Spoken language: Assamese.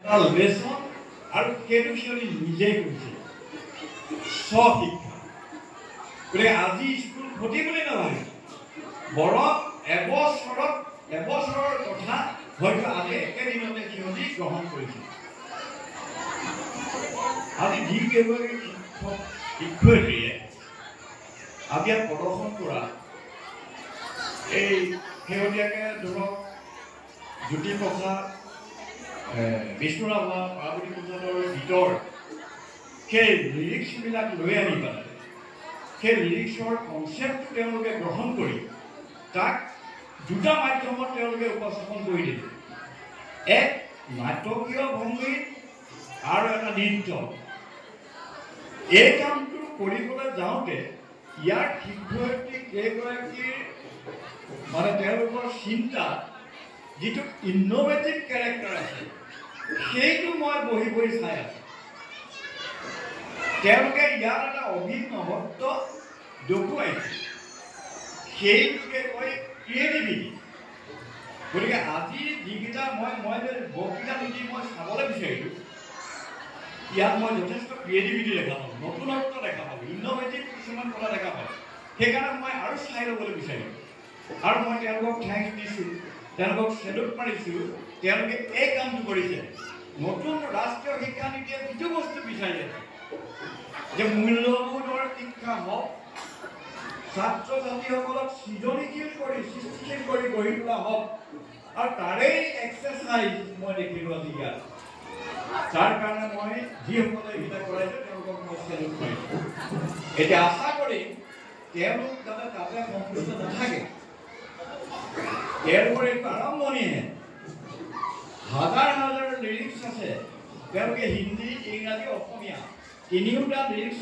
লেচন আৰু সেইটো সিহঁতি নিজেই কৰিছে স্বশিক্ষা। গতিকে আজি স্কুল ক্ষতি বুলি নাভাবে, বৰং এবছৰৰ কথা হয়তো আজি একেদিনতে সিহঁতি গ্ৰহণ কৰিছে। আজি যিকেইগৰাকী শিক্ষক শিক্ষয়িত্ৰীয়ে আজি ইয়াত প্ৰদৰ্শন কৰা এই শেহতীয়াকৈ ধৰক জ্যোতিপ্ৰসাদ, বিষ্ণুৰাভা, পাৰ্বতী প্ৰসাদৰ গীতৰ সেই লিৰিক্সবিলাক লৈ আনি পেলাই সেই লিৰিক্সৰ কনচেপ্টটো তেওঁলোকে গ্ৰহণ কৰি তাক দুটা মাধ্যমত তেওঁলোকে উপস্থাপন কৰি দিলে, এক নাটকীয় ভংগীত আৰু এটা নৃত্য। এই কামটো কৰিবলৈ যাওঁতে ইয়াৰ শিক্ষয়িত্ৰী কেইগৰাকীৰ মানে তেওঁলোকৰ চিন্তা যিটো ইন'ভেটিভ কেৰেক্টাৰ আছে সেইটো মই বহি বহি চাই আছোঁ। তেওঁলোকে ইয়াৰ এটা অভিনৱত্ব দেখুৱাইছে, সেইটোকে কয় ক্ৰিয়েটিভিটি। গতিকে আজি যিকেইটা মই যে বক্তৃতা নীতি মই চাবলৈ বিচাৰিলোঁ, ইয়াত মই যথেষ্ট ক্ৰিয়েটিভিটি দেখা পালোঁ, নতুনত্ব দেখা পালোঁ, ইন'ভেটিভ কিছুমান কথা দেখা পালোঁ। সেইকাৰণে মই আৰু চাই ল'বলৈ বিচাৰিলোঁ আৰু মই তেওঁলোকক থেংকছ দিছোঁ, তেওঁলোকক চেলুট মাৰিছোঁ। তেওঁলোকে এই কামটো কৰিছে। নতুন ৰাষ্ট্ৰীয় শিক্ষানীতিয়ে যিটো বস্তু বিচাৰি আছে যে মূল্যবোধৰ শিক্ষা হওক, ছাত্ৰ ছাত্ৰীসকলক সৃজনীশীল কৰি সৃষ্টিশীল কৰি গঢ়ি তোলা হওক, আৰু তাৰেই এক্সাৰচাইজ মই দেখিলোঁ আজি ইয়াত। তাৰ কাৰণে মই যিসকলে এইবিলাক কৰাইছে তেওঁলোকক মই চেলুট মাৰিছোঁ। এতিয়া আশা কৰিম তেওঁলোক যাতে তাতে সন্তুষ্ট নাথাকে, তেওঁলোকৰ এইটো আৰম্ভণিহে। হাজাৰ হাজাৰ লিৰিক্স আছে, তেওঁলোকে হিন্দী, ইংৰাজী, অসমীয়া তিনিওটা লিৰিক্স